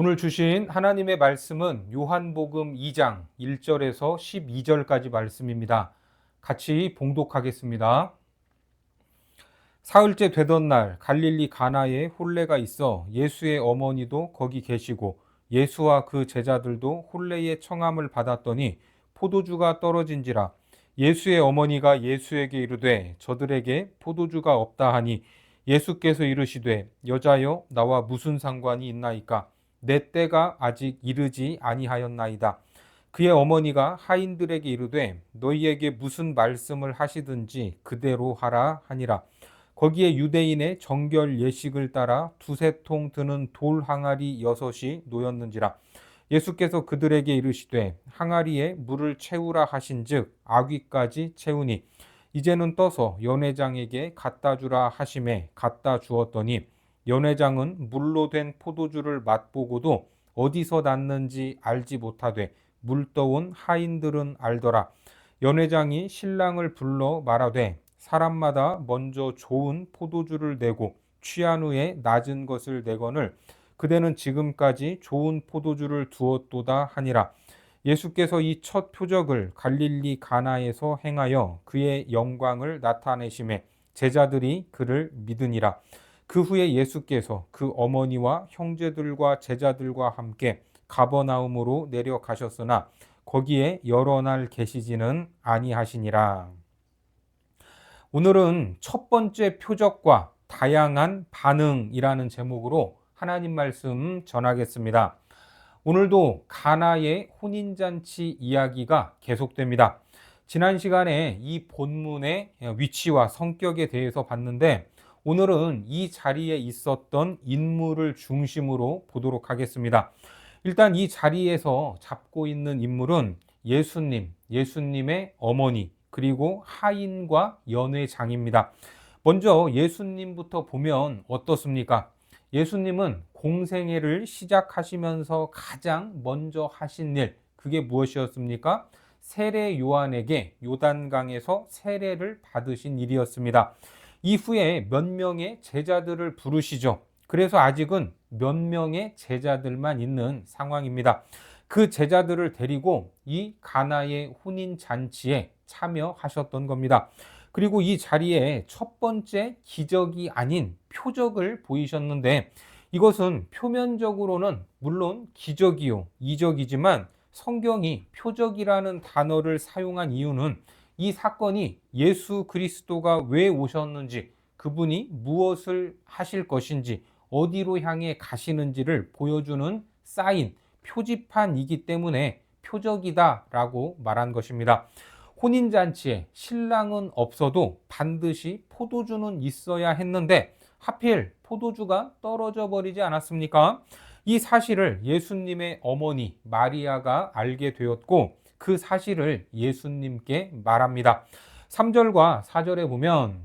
오늘 주신 하나님의 말씀은 요한복음 2장 1절에서 12절까지 말씀입니다. 같이 봉독하겠습니다. 사흘째 되던 날 갈릴리 가나에 혼례가 있어 예수의 어머니도 거기 계시고 예수와 그 제자들도 혼례의 청함을 받았더니 포도주가 떨어진지라. 예수의 어머니가 예수에게 이르되 저들에게 포도주가 없다 하니 예수께서 이르시되 여자여 나와 무슨 상관이 있나이까? 내 때가 아직 이르지 아니하였나이다. 그의 어머니가 하인들에게 이르되 너희에게 무슨 말씀을 하시든지 그대로 하라 하니라. 거기에 유대인의 정결 예식을 따라 두세 통 드는 돌 항아리 6이 놓였는지라. 예수께서 그들에게 이르시되 항아리에 물을 채우라 하신즉 아귀까지 채우니 이제는 떠서 연회장에게 갖다 주라 하심에 갖다 주었더니 연회장은 물로 된 포도주를 맛보고도 어디서 났는지 알지 못하되 물떠온 하인들은 알더라. 연회장이 신랑을 불러 말하되 사람마다 먼저 좋은 포도주를 내고 취한 후에 낮은 것을 내거늘 그대는 지금까지 좋은 포도주를 두었도다 하니라. 예수께서 이 첫 표적을 갈릴리 가나에서 행하여 그의 영광을 나타내심에 제자들이 그를 믿으니라. 그 후에 예수께서 그 어머니와 형제들과 제자들과 함께 가버나움으로 내려가셨으나 거기에 여러 날 계시지는 아니하시니라. 오늘은 첫 번째 표적과 다양한 반응이라는 제목으로 하나님 말씀 전하겠습니다. 오늘도 가나의 혼인잔치 이야기가 계속됩니다. 지난 시간에 이 본문의 위치와 성격에 대해서 봤는데 오늘은 이 자리에 있었던 인물을 중심으로 보도록 하겠습니다. 일단 이 자리에서 잡고 있는 인물은 예수님, 예수님의 어머니, 그리고 하인과 연회장입니다. 먼저 예수님부터 보면 어떻습니까? 예수님은 공생애를 시작하시면서 가장 먼저 하신 일, 그게 무엇이었습니까? 세례 요한에게 요단강에서 세례를 받으신 일이었습니다. 이후에 몇 명의 제자들을 부르시죠. 그래서 아직은 몇 명의 제자들만 있는 상황입니다. 그 제자들을 데리고 이 가나의 혼인 잔치에 참여하셨던 겁니다. 그리고 이 자리에 첫 번째 기적이 아닌 표적을 보이셨는데 이것은 표면적으로는 물론 기적이요, 이적이지만 성경이 표적이라는 단어를 사용한 이유는 이 사건이 예수 그리스도가 왜 오셨는지, 그분이 무엇을 하실 것인지, 어디로 향해 가시는지를 보여주는 사인, 표지판이기 때문에 표적이다라고 말한 것입니다. 혼인잔치에 신랑은 없어도 반드시 포도주는 있어야 했는데 하필 포도주가 떨어져 버리지 않았습니까? 이 사실을 예수님의 어머니 마리아가 알게 되었고 그 사실을 예수님께 말합니다. 3절과 4절에 보면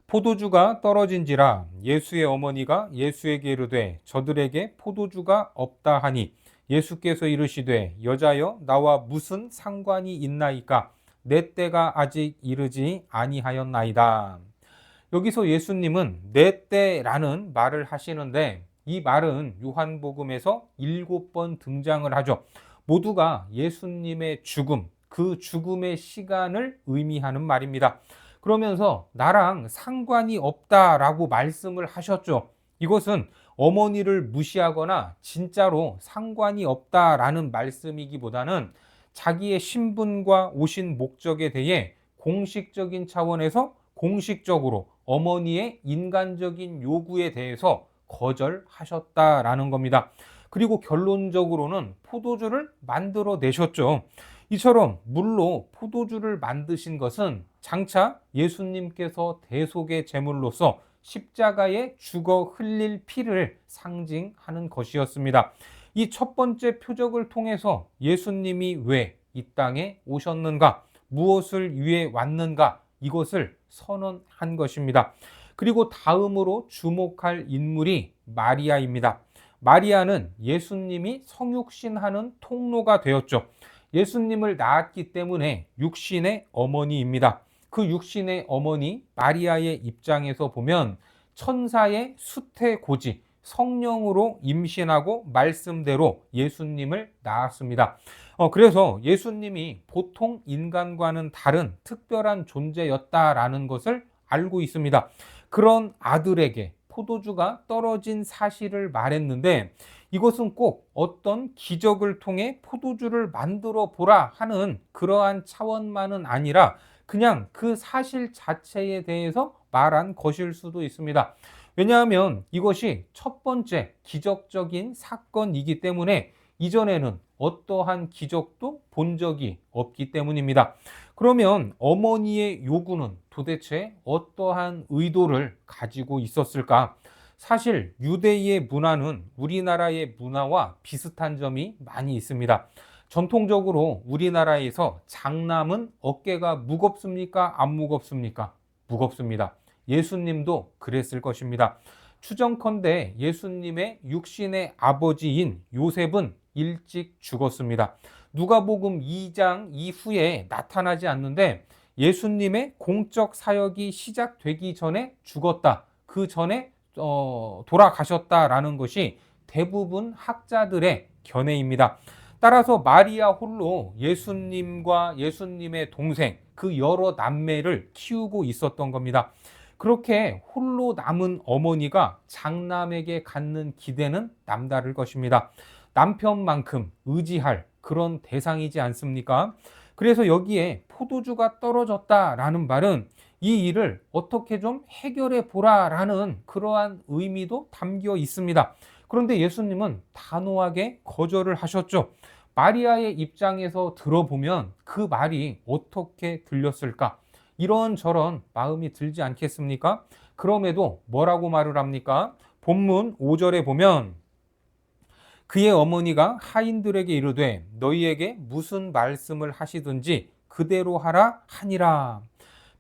포도주가 떨어진지라 예수의 어머니가 예수에게 이르되 저들에게 포도주가 없다 하니 예수께서 이르시되 여자여 나와 무슨 상관이 있나이까? 내 때가 아직 이르지 아니하였나이다. 여기서 예수님은 내 때라는 말을 하시는데 이 말은 요한복음에서 7번 등장을 하죠. 모두가 예수님의 죽음, 그 죽음의 시간을 의미하는 말입니다. 그러면서 나랑 상관이 없다라고 말씀을 하셨죠. 이것은 어머니를 무시하거나 진짜로 상관이 없다라는 말씀이기보다는 자기의 신분과 오신 목적에 대해 공식적인 차원에서 공식적으로 어머니의 인간적인 요구에 대해서 거절하셨다라는 겁니다. 그리고 결론적으로는 포도주를 만들어 내셨죠. 이처럼 물로 포도주를 만드신 것은 장차 예수님께서 대속의 제물로서 십자가에 죽어 흘릴 피를 상징하는 것이었습니다. 이 첫 번째 표적을 통해서 예수님이 왜 이 땅에 오셨는가, 무엇을 위해 왔는가, 이것을 선언한 것입니다. 그리고 다음으로 주목할 인물이 마리아입니다. 마리아는 예수님이 성육신하는 통로가 되었죠. 예수님을 낳았기 때문에 육신의 어머니입니다. 그 육신의 어머니 마리아의 입장에서 보면 천사의 수태고지, 성령으로 임신하고 말씀대로 예수님을 낳았습니다. 그래서 예수님이 보통 인간과는 다른 특별한 존재였다라는 것을 알고 있습니다. 그런 아들에게 포도주가 떨어진 사실을 말했는데, 이것은 꼭 어떤 기적을 통해 포도주를 만들어 보라 하는 그러한 차원만은 아니라 그냥 그 사실 자체에 대해서 말한 것일 수도 있습니다. 왜냐하면 이것이 첫 번째 기적적인 사건이기 때문에 이전에는 어떠한 기적도 본 적이 없기 때문입니다. 그러면 어머니의 요구는 도대체 어떠한 의도를 가지고 있었을까? 사실 유대의 문화는 우리나라의 문화와 비슷한 점이 많이 있습니다. 전통적으로 우리나라에서 장남은 어깨가 무겁습니까? 안 무겁습니까? 무겁습니다. 예수님도 그랬을 것입니다. 추정컨대 예수님의 육신의 아버지인 요셉은 일찍 죽었습니다. 누가복음 2장 이후에 나타나지 않는데 예수님의 공적 사역이 시작되기 전에 죽었다. 그 전에 돌아가셨다라는 것이 대부분 학자들의 견해입니다. 따라서 마리아 홀로 예수님과 예수님의 동생 그 여러 남매를 키우고 있었던 겁니다. 그렇게 홀로 남은 어머니가 장남에게 갖는 기대는 남다를 것입니다. 남편만큼 의지할 그런 대상이지 않습니까? 그래서 여기에 포도주가 떨어졌다라는 말은 이 일을 어떻게 좀 해결해 보라라는 그러한 의미도 담겨 있습니다. 그런데 예수님은 단호하게 거절을 하셨죠. 마리아의 입장에서 들어보면 그 말이 어떻게 들렸을까? 이런저런 마음이 들지 않겠습니까? 그럼에도 뭐라고 말을 합니까? 본문 5절에 보면 그의 어머니가 하인들에게 이르되 너희에게 무슨 말씀을 하시든지 그대로 하라 하니라.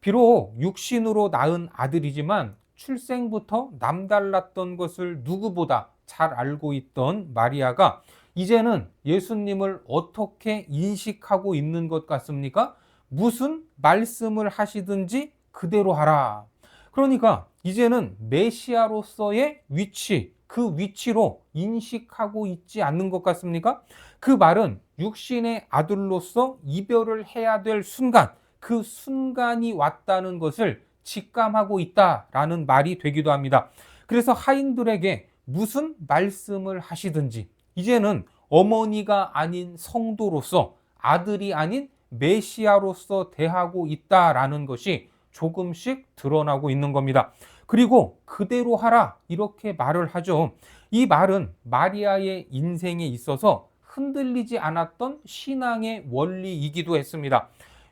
비록 육신으로 낳은 아들이지만 출생부터 남달랐던 것을 누구보다 잘 알고 있던 마리아가 이제는 예수님을 어떻게 인식하고 있는 것 같습니까? 무슨 말씀을 하시든지 그대로 하라. 그러니까 이제는 메시아로서의 위치, 그 위치로 인식하고 있지 않는 것 같습니까? 그 말은 육신의 아들로서 이별을 해야 될 순간, 그 순간이 왔다는 것을 직감하고 있다라는 말이 되기도 합니다. 그래서 하인들에게 무슨 말씀을 하시든지 이제는 어머니가 아닌 성도로서 아들이 아닌 메시아로서 대하고 있다라는 것이 조금씩 드러나고 있는 겁니다. 그리고 그대로 하라 이렇게 말을 하죠. 이 말은 마리아의 인생에 있어서 흔들리지 않았던 신앙의 원리이기도 했습니다.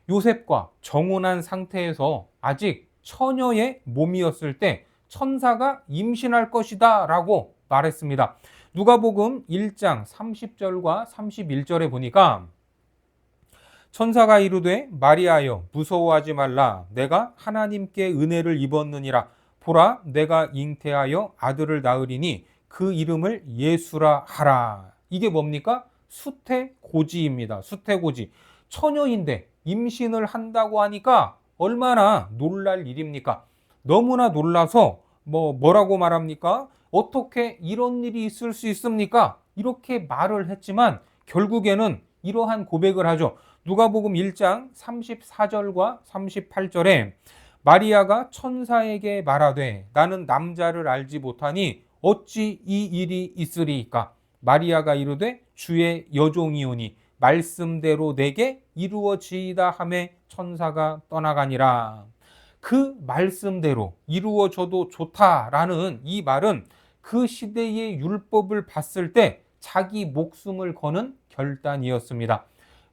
요셉과 정혼한 상태에서 아직 처녀의 몸이었을 때 천사가 임신할 것이다 라고 말했습니다. 누가복음 1장 30절과 31절에 보니까 천사가 이르되 마리아여 무서워하지 말라 내가 하나님께 은혜를 입었느니라 보라 내가 잉태하여 아들을 낳으리니 그 이름을 예수라 하라. 이게 뭡니까? 수태고지입니다. 수태고지. 처녀인데 임신을 한다고 하니까 얼마나 놀랄 일입니까? 너무나 놀라서 뭐라고 말합니까? 어떻게 이런 일이 있을 수 있습니까? 이렇게 말을 했지만 결국에는 이러한 고백을 하죠. 누가복음 1장 34절과 38절에 마리아가 천사에게 말하되 나는 남자를 알지 못하니 어찌 이 일이 있으리이까? 마리아가 이르되 주의 여종이오니 말씀대로 내게 이루어지이다 하매 천사가 떠나가니라. 그 말씀대로 이루어져도 좋다라는 이 말은 그 시대의 율법을 봤을 때 자기 목숨을 거는 결단이었습니다.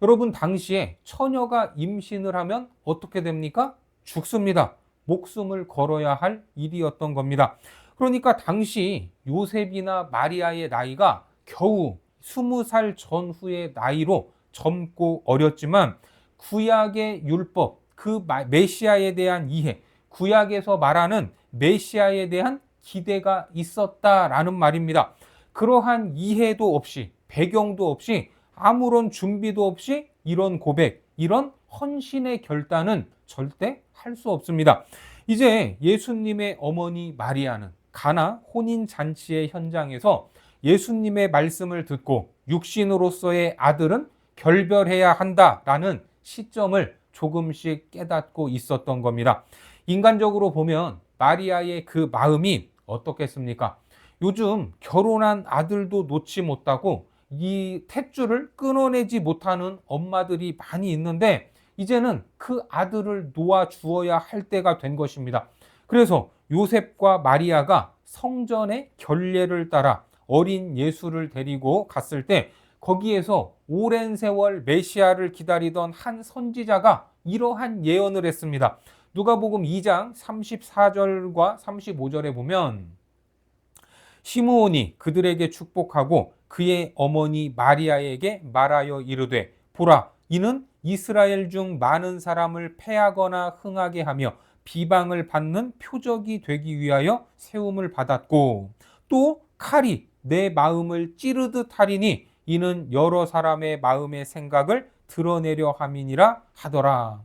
여러분 당시에 처녀가 임신을 하면 어떻게 됩니까? 죽습니다. 목숨을 걸어야 할 일이었던 겁니다. 그러니까 당시 요셉이나 마리아의 나이가 겨우 20살 전후의 나이로 젊고 어렸지만 구약의 율법, 그 메시아에 대한 이해, 구약에서 말하는 메시아에 대한 기대가 있었다라는 말입니다. 그러한 이해도 없이 배경도 없이 아무런 준비도 없이 이런 고백, 이런 헌신의 결단은 절대 할 수 없습니다. 이제 예수님의 어머니 마리아는 가나 혼인잔치의 현장에서 예수님의 말씀을 듣고 육신으로서의 아들은 결별해야 한다라는 시점을 조금씩 깨닫고 있었던 겁니다. 인간적으로 보면 마리아의 그 마음이 어떻겠습니까? 요즘 결혼한 아들도 놓지 못하고 이 탯줄을 끊어내지 못하는 엄마들이 많이 있는데 이제는 그 아들을 놓아 주어야 할 때가 된 것입니다. 그래서 요셉과 마리아가 성전의 결례를 따라 어린 예수를 데리고 갔을 때 거기에서 오랜 세월 메시아를 기다리던 한 선지자가 이러한 예언을 했습니다. 누가복음 2장 34절과 35절에 보면 시므온이 그들에게 축복하고 그의 어머니 마리아에게 말하여 이르되 보라 이는 이스라엘 중 많은 사람을 패하거나 흥하게 하며 비방을 받는 표적이 되기 위하여 세움을 받았고 또 칼이 내 마음을 찌르듯 하리니 이는 여러 사람의 마음의 생각을 드러내려 함이니라 하더라.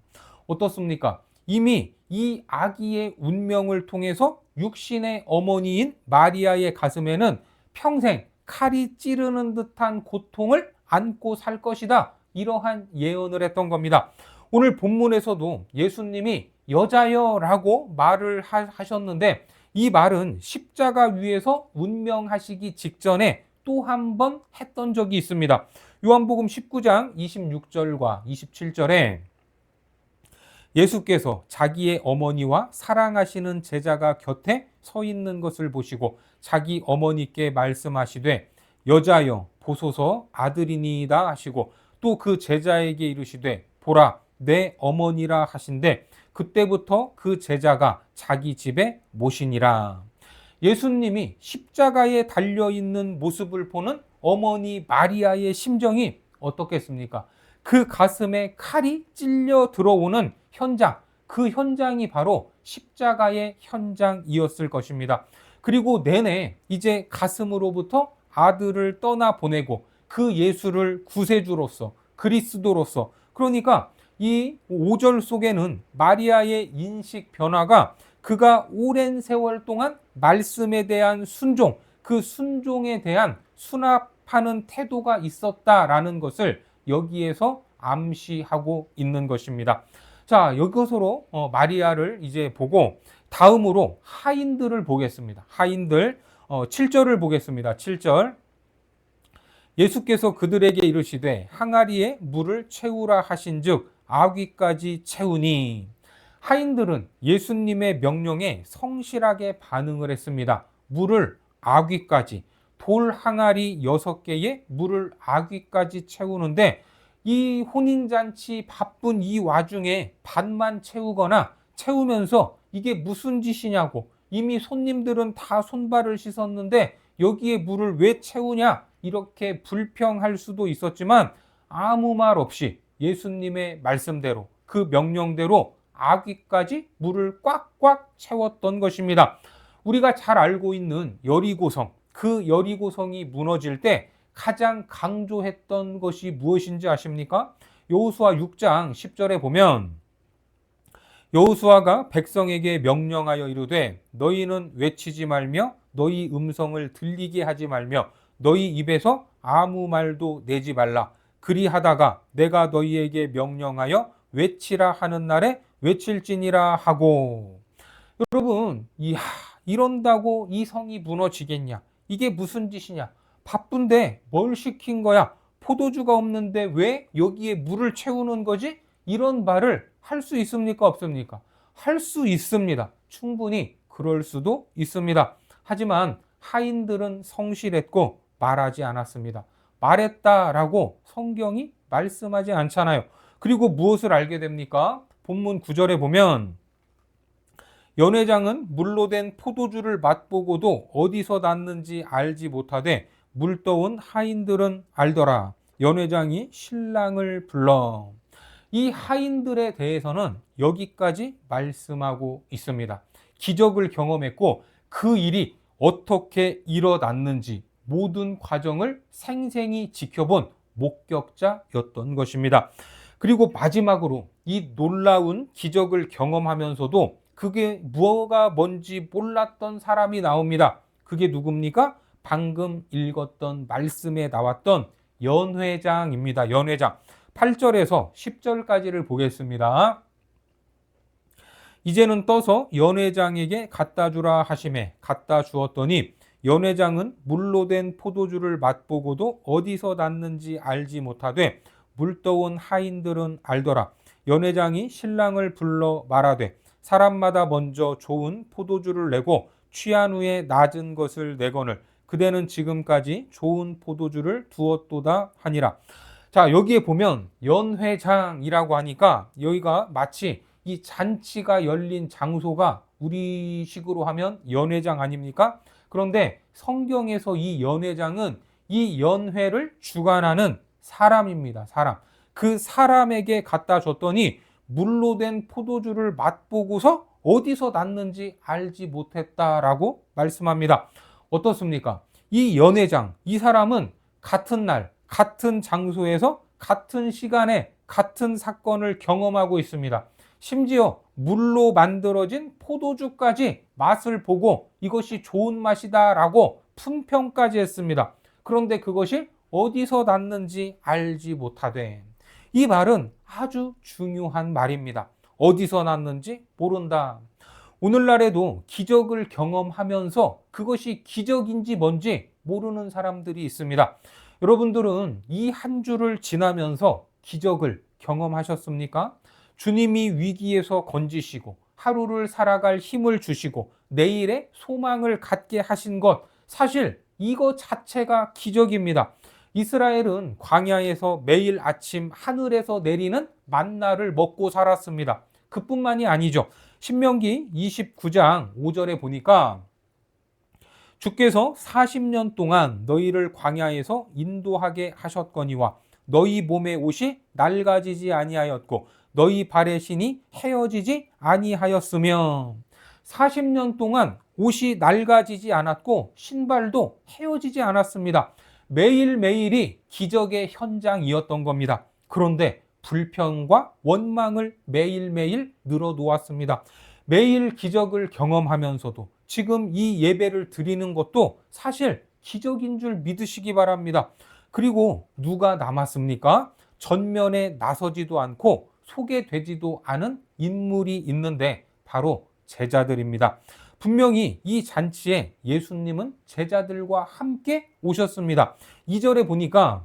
어떻습니까? 이미 이 아기의 운명을 통해서 육신의 어머니인 마리아의 가슴에는 평생 칼이 찌르는 듯한 고통을 안고 살 것이다. 이러한 예언을 했던 겁니다. 오늘 본문에서도 예수님이 여자여 라고 말을 하셨는데 이 말은 십자가 위에서 운명하시기 직전에 또 한 번 했던 적이 있습니다. 요한복음 19장 26절과 27절에 예수께서 자기의 어머니와 사랑하시는 제자가 곁에 서 있는 것을 보시고 자기 어머니께 말씀하시되 여자여 보소서 아들이니이다 하시고 또 그 제자에게 이르시되 보라 내 어머니라 하신대 그때부터 그 제자가 자기 집에 모시니라. 예수님이 십자가에 달려있는 모습을 보는 어머니 마리아의 심정이 어떻겠습니까? 그 가슴에 칼이 찔려 들어오는 현장, 그 현장이 바로 십자가의 현장이었을 것입니다. 그리고 내내 이제 가슴으로부터 아들을 떠나보내고 그 예수를 구세주로서 그리스도로서 그러니까 이 5절 속에는 마리아의 인식 변화가 그가 오랜 세월 동안 말씀에 대한 순종, 그 순종에 대한 수납하는 태도가 있었다라는 것을 여기에서 암시하고 있는 것입니다. 자, 이것으로 마리아를 이제 보고 다음으로 하인들을 보겠습니다. 하인들 7절을 보겠습니다. 7절 예수께서 그들에게 이르시되 항아리에 물을 채우라 하신즉 아귀까지 채우니 하인들은 예수님의 명령에 성실하게 반응을 했습니다. 물을 아귀까지 돌 항아리 6개에 물을 아귀까지 채우는데 이 혼인잔치 바쁜 이 와중에 반만 채우거나 채우면서 이게 무슨 짓이냐고 이미 손님들은 다 손발을 씻었는데 여기에 물을 왜 채우냐 이렇게 불평할 수도 있었지만 아무 말 없이 예수님의 말씀대로 그 명령대로 아귀까지 물을 꽉꽉 채웠던 것입니다. 우리가 잘 알고 있는 여리고성, 그 여리고성이 무너질 때 가장 강조했던 것이 무엇인지 아십니까? 여호수아 6장 10절에 보면 여호수아가 백성에게 명령하여 이르되 너희는 외치지 말며 너희 음성을 들리게 하지 말며 너희 입에서 아무 말도 내지 말라. 그리하다가 내가 너희에게 명령하여 외치라 하는 날에 외칠지니라 하고. 여러분, 이런다고 이 성이 무너지겠냐? 이게 무슨 짓이냐? 바쁜데 뭘 시킨 거야? 포도주가 없는데 왜 여기에 물을 채우는 거지? 이런 말을 할 수 있습니까? 없습니까? 할 수 있습니다. 충분히 그럴 수도 있습니다. 하지만 하인들은 성실했고 말하지 않았습니다. 말했다라고 성경이 말씀하지 않잖아요. 그리고 무엇을 알게 됩니까? 본문 9절에 보면 연회장은 물로 된 포도주를 맛보고도 어디서 났는지 알지 못하되 물떠온 하인들은 알더라. 연회장이 신랑을 불러. 이 하인들에 대해서는 여기까지 말씀하고 있습니다. 기적을 경험했고 그 일이 어떻게 일어났는지 모든 과정을 생생히 지켜본 목격자였던 것입니다. 그리고 마지막으로 이 놀라운 기적을 경험하면서도 그게 뭐가 뭔지 몰랐던 사람이 나옵니다. 그게 누굽니까? 방금 읽었던 말씀에 나왔던 연회장입니다. 연회장. 8절에서 10절까지를 보겠습니다. 이제는 떠서 연회장에게 갖다 주라 하심에 갖다 주었더니 연회장은 물로 된 포도주를 맛보고도 어디서 났는지 알지 못하되 물떠온 하인들은 알더라. 연회장이 신랑을 불러 말하되 사람마다 먼저 좋은 포도주를 내고 취한 후에 낮은 것을 내거늘 그대는 지금까지 좋은 포도주를 두었도다 하니라. 자, 여기에 보면 연회장이라고 하니까 여기가 마치 이 잔치가 열린 장소가 우리식으로 하면 연회장 아닙니까? 그런데 성경에서 이 연회장은 이 연회를 주관하는 사람입니다. 사람. 그 사람에게 갖다 줬더니 물로 된 포도주를 맛보고서 어디서 났는지 알지 못했다라고 말씀합니다. 어떻습니까? 이 연회장, 이 사람은 같은 날, 같은 장소에서 같은 시간에 같은 사건을 경험하고 있습니다. 심지어 물로 만들어진 포도주까지 맛을 보고 이것이 좋은 맛이다라고 품평까지 했습니다. 그런데 그것이 어디서 났는지 알지 못하되, 이 말은 아주 중요한 말입니다. 어디서 났는지 모른다. 오늘날에도 기적을 경험하면서 그것이 기적인지 뭔지 모르는 사람들이 있습니다. 여러분들은 이 한 주를 지나면서 기적을 경험하셨습니까? 주님이 위기에서 건지시고 하루를 살아갈 힘을 주시고 내일의 소망을 갖게 하신 것, 사실 이거 자체가 기적입니다. 이스라엘은 광야에서 매일 아침 하늘에서 내리는 만나를 먹고 살았습니다. 그뿐만이 아니죠. 신명기 29장 5절에 보니까 주께서 40년 동안 너희를 광야에서 인도하게 하셨거니와 너희 몸의 옷이 낡아지지 아니하였고 너희 발의 신이 헤어지지 아니하였으며, 40년 동안 옷이 낡아지지 않았고 신발도 헤어지지 않았습니다. 매일매일이 기적의 현장이었던 겁니다. 그런데 불평과 원망을 매일매일 늘어놓았습니다. 매일 기적을 경험하면서도 지금 이 예배를 드리는 것도 사실 기적인 줄 믿으시기 바랍니다. 그리고 누가 남았습니까? 전면에 나서지도 않고 소개되지도 않은 인물이 있는데 바로 제자들입니다. 분명히 이 잔치에 예수님은 제자들과 함께 오셨습니다. 2절에 보니까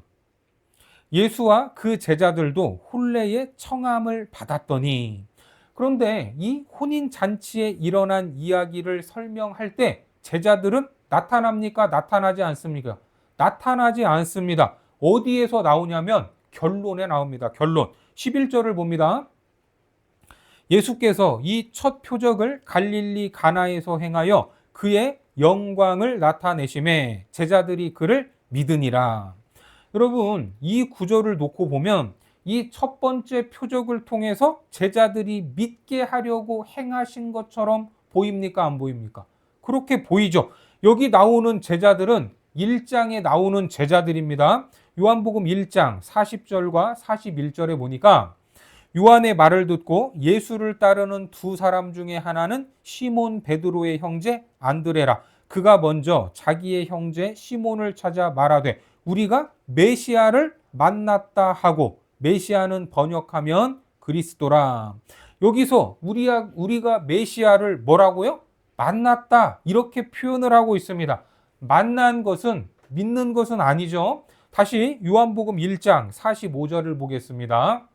예수와 그 제자들도 혼례의 청함을 받았더니, 그런데 이 혼인 잔치에 일어난 이야기를 설명할 때 제자들은 나타납니까? 나타나지 않습니까? 나타나지 않습니다. 어디에서 나오냐면 결론에 나옵니다. 결론. 11절을 봅니다. 예수께서 이 첫 표적을 갈릴리 가나에서 행하여 그의 영광을 나타내심에 제자들이 그를 믿으니라. 여러분, 이 구절을 놓고 보면 이 첫 번째 표적을 통해서 제자들이 믿게 하려고 행하신 것처럼 보입니까? 안 보입니까? 그렇게 보이죠. 여기 나오는 제자들은 1장에 나오는 제자들입니다. 요한복음 1장 40절과 41절에 보니까 요한의 말을 듣고 예수를 따르는 두 사람 중에 하나는 시몬 베드로의 형제 안드레라. 그가 먼저 자기의 형제 시몬을 찾아 말하되 우리가 메시아를 만났다 하고, 메시아는 번역하면 그리스도라. 여기서 우리가 메시아를 뭐라고요? 만났다, 이렇게 표현을 하고 있습니다. 만난 것은 믿는 것은 아니죠. 다시 요한복음 1장 45절을 보겠습니다.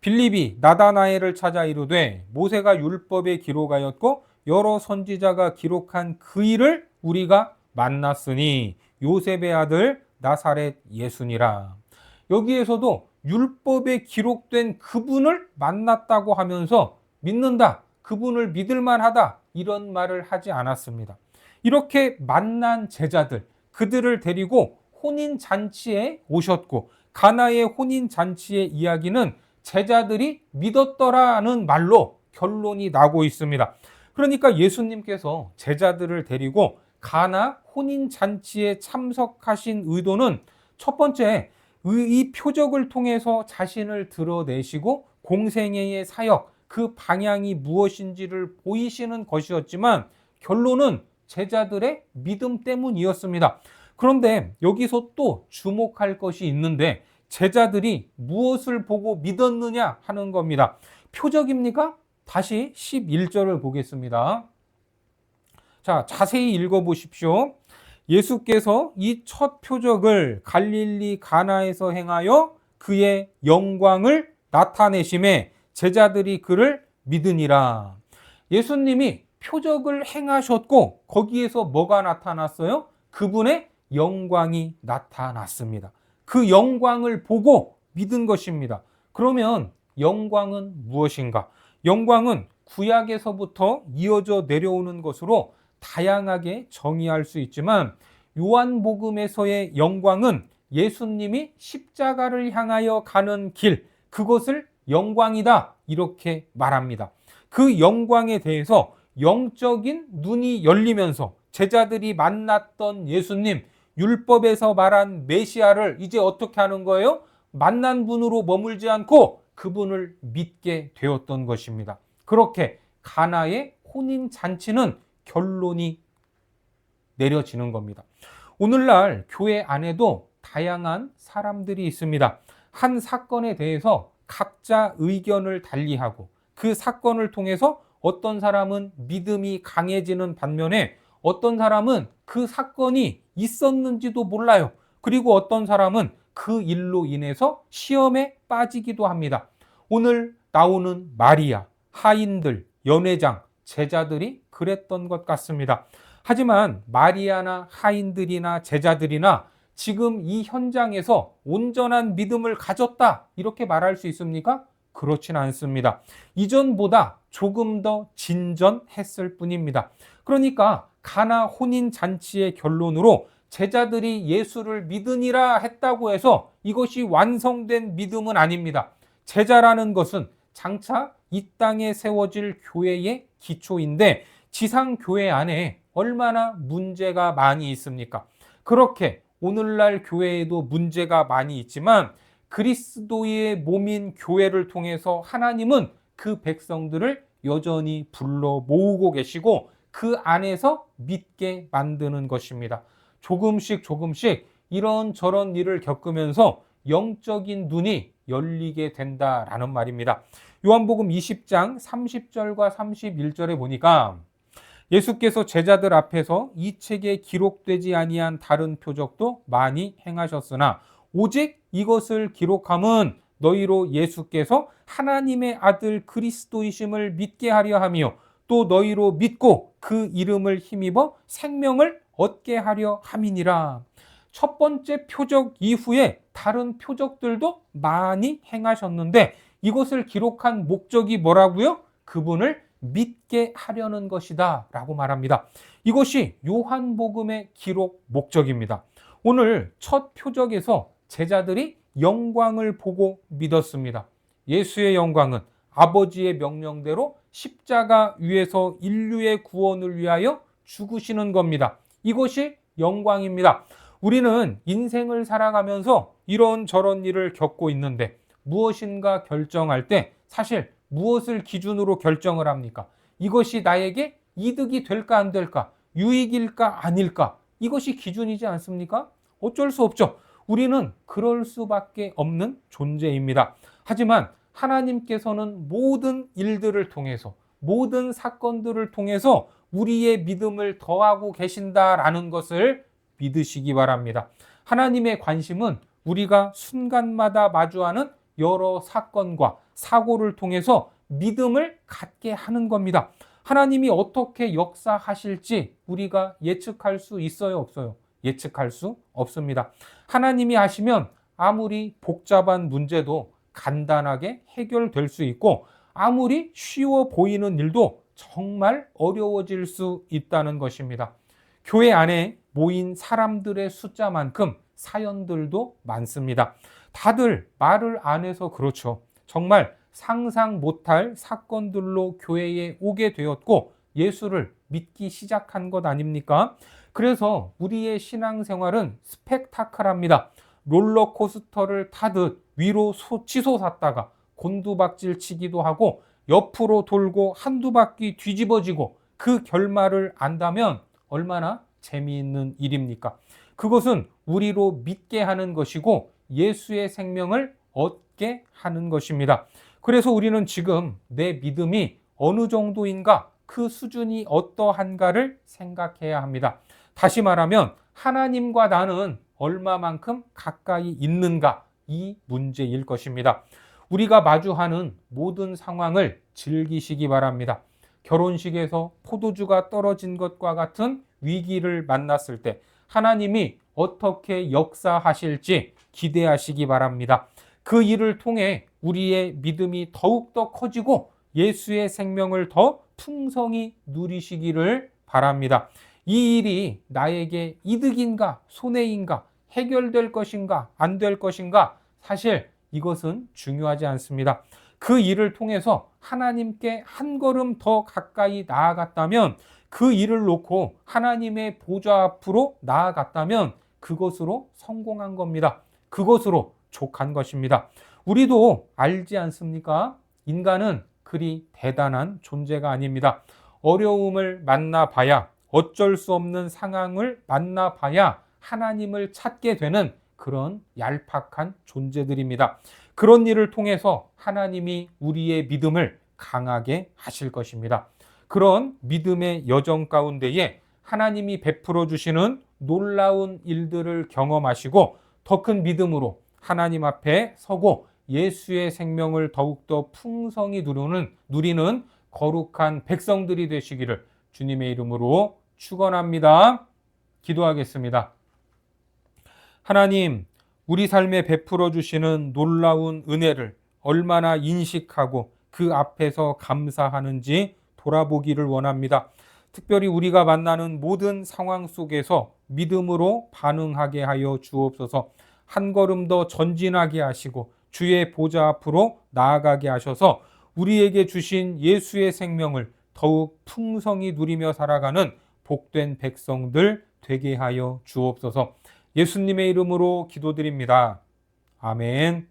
빌립이 나다나엘을 찾아 이르되 모세가 율법에 기록하였고 여러 선지자가 기록한 그 일을 우리가 만났으니 요셉의 아들 나사렛 예수니라. 여기에서도 율법에 기록된 그분을 만났다고 하면서 믿는다, 그분을 믿을 만하다, 이런 말을 하지 않았습니다. 이렇게 만난 제자들, 그들을 데리고 혼인잔치에 오셨고, 가나의 혼인잔치의 이야기는 제자들이 믿었더라는 말로 결론이 나고 있습니다. 그러니까 예수님께서 제자들을 데리고 가나 혼인잔치에 참석하신 의도는 첫 번째, 이 표적을 통해서 자신을 드러내시고 공생애의 사역, 그 방향이 무엇인지를 보이시는 것이었지만 결론은 제자들의 믿음 때문이었습니다. 그런데 여기서 또 주목할 것이 있는데 제자들이 무엇을 보고 믿었느냐 하는 겁니다. 표적입니까? 다시 11절을 보겠습니다. 자, 자세히 읽어보십시오. 예수께서 이 첫 표적을 갈릴리 가나에서 행하여 그의 영광을 나타내심에 제자들이 그를 믿으니라. 예수님이 표적을 행하셨고 거기에서 뭐가 나타났어요? 그분의 영광이 나타났습니다. 그 영광을 보고 믿은 것입니다. 그러면 영광은 무엇인가? 영광은 구약에서부터 이어져 내려오는 것으로 다양하게 정의할 수 있지만 요한복음에서의 영광은 예수님이 십자가를 향하여 가는 길, 그것을 영광이다 이렇게 말합니다. 그 영광에 대해서 영적인 눈이 열리면서 제자들이 만났던 예수님, 율법에서 말한 메시아를 이제 어떻게 하는 거예요? 만난 분으로 머물지 않고 그분을 믿게 되었던 것입니다. 그렇게 가나의 혼인 잔치는 결론이 내려지는 겁니다. 오늘날 교회 안에도 다양한 사람들이 있습니다. 한 사건에 대해서 각자 의견을 달리하고 그 사건을 통해서 어떤 사람은 믿음이 강해지는 반면에 어떤 사람은 그 사건이 있었는지도 몰라요. 그리고 어떤 사람은 그 일로 인해서 시험에 빠지기도 합니다. 오늘 나오는 마리아, 하인들, 연회장, 제자들이 그랬던 것 같습니다. 하지만 마리아나 하인들이나 제자들이나 지금 이 현장에서 온전한 믿음을 가졌다 이렇게 말할 수 있습니까? 그렇진 않습니다. 이전보다 조금 더 진전했을 뿐입니다. 그러니까 가나 혼인 잔치의 결론으로 제자들이 예수를 믿으니라 했다고 해서 이것이 완성된 믿음은 아닙니다. 제자라는 것은 장차 이 땅에 세워질 교회의 기초인데 지상교회 안에 얼마나 문제가 많이 있습니까? 그렇게 오늘날 교회에도 문제가 많이 있지만 그리스도의 몸인 교회를 통해서 하나님은 그 백성들을 여전히 불러 모으고 계시고 그 안에서 믿게 만드는 것입니다. 조금씩 이런저런 일을 겪으면서 영적인 눈이 열리게 된다라는 말입니다. 요한복음 20장 30절과 31절에 보니까 예수께서 제자들 앞에서 이 책에 기록되지 아니한 다른 표적도 많이 행하셨으나 오직 이것을 기록함은 너희로 예수께서 하나님의 아들 그리스도이심을 믿게 하려 하며 또 너희로 믿고 그 이름을 힘입어 생명을 얻게 하려 함이니라. 첫 번째 표적 이후에 다른 표적들도 많이 행하셨는데 이것을 기록한 목적이 뭐라고요? 그분을 믿게 하려는 것이다 라고 말합니다. 이것이 요한복음의 기록 목적입니다. 오늘 첫 표적에서 제자들이 영광을 보고 믿었습니다. 예수의 영광은 아버지의 명령대로 십자가 위에서 인류의 구원을 위하여 죽으시는 겁니다. 이것이 영광입니다. 우리는 인생을 살아가면서 이런저런 일을 겪고 있는데 무엇인가 결정할 때 사실 무엇을 기준으로 결정을 합니까? 이것이 나에게 이득이 될까 안 될까? 유익일까 아닐까? 이것이 기준이지 않습니까? 어쩔 수 없죠. 우리는 그럴 수밖에 없는 존재입니다. 하지만 하나님께서는 모든 일들을 통해서 모든 사건들을 통해서 우리의 믿음을 더하고 계신다라는 것을 믿으시기 바랍니다. 하나님의 관심은 우리가 순간마다 마주하는 여러 사건과 사고를 통해서 믿음을 갖게 하는 겁니다. 하나님이 어떻게 역사하실지 우리가 예측할 수 있어요, 없어요? 예측할 수 없습니다. 하나님이 하시면 아무리 복잡한 문제도 간단하게 해결될 수 있고 아무리 쉬워 보이는 일도 정말 어려워질 수 있다는 것입니다. 교회 안에 모인 사람들의 숫자만큼 사연들도 많습니다. 다들 말을 안 해서 그렇죠. 정말 상상 못할 사건들로 교회에 오게 되었고 예수를 믿기 시작한 것 아닙니까? 그래서 우리의 신앙생활은 스펙타클합니다. 롤러코스터를 타듯 위로 치솟았다가 곤두박질 치기도 하고 옆으로 돌고 한두 바퀴 뒤집어지고 그 결말을 안다면 얼마나 재미있는 일입니까? 그것은 우리로 믿게 하는 것이고 예수의 생명을 얻게 하는 것입니다. 그래서 우리는 지금 내 믿음이 어느 정도인가, 그 수준이 어떠한가를 생각해야 합니다. 다시 말하면 하나님과 나는 얼마만큼 가까이 있는가, 이 문제일 것입니다. 우리가 마주하는 모든 상황을 즐기시기 바랍니다. 결혼식에서 포도주가 떨어진 것과 같은 위기를 만났을 때 하나님이 어떻게 역사하실지 기대하시기 바랍니다. 그 일을 통해 우리의 믿음이 더욱더 커지고 예수의 생명을 더 풍성히 누리시기를 바랍니다. 이 일이 나에게 이득인가 손해인가, 해결될 것인가 안 될 것인가, 사실 이것은 중요하지 않습니다. 그 일을 통해서 하나님께 한 걸음 더 가까이 나아갔다면, 그 일을 놓고 하나님의 보좌 앞으로 나아갔다면 그것으로 성공한 겁니다. 그것으로 족한 것입니다. 우리도 알지 않습니까? 인간은 그리 대단한 존재가 아닙니다. 어려움을 만나봐야, 어쩔 수 없는 상황을 만나봐야 하나님을 찾게 되는 그런 얄팍한 존재들입니다. 그런 일을 통해서 하나님이 우리의 믿음을 강하게 하실 것입니다. 그런 믿음의 여정 가운데에 하나님이 베풀어 주시는 놀라운 일들을 경험하시고 더 큰 믿음으로 하나님 앞에 서고 예수의 생명을 더욱더 풍성히 누리는 거룩한 백성들이 되시기를 주님의 이름으로 축원합니다. 기도하겠습니다. 하나님, 우리 삶에 베풀어 주시는 놀라운 은혜를 얼마나 인식하고 그 앞에서 감사하는지 돌아보기를 원합니다. 특별히 우리가 만나는 모든 상황 속에서 믿음으로 반응하게 하여 주옵소서. 한 걸음 더 전진하게 하시고 주의 보좌 앞으로 나아가게 하셔서 우리에게 주신 예수의 생명을 더욱 풍성히 누리며 살아가는 복된 백성들 되게 하여 주옵소서. 예수님의 이름으로 기도드립니다. 아멘.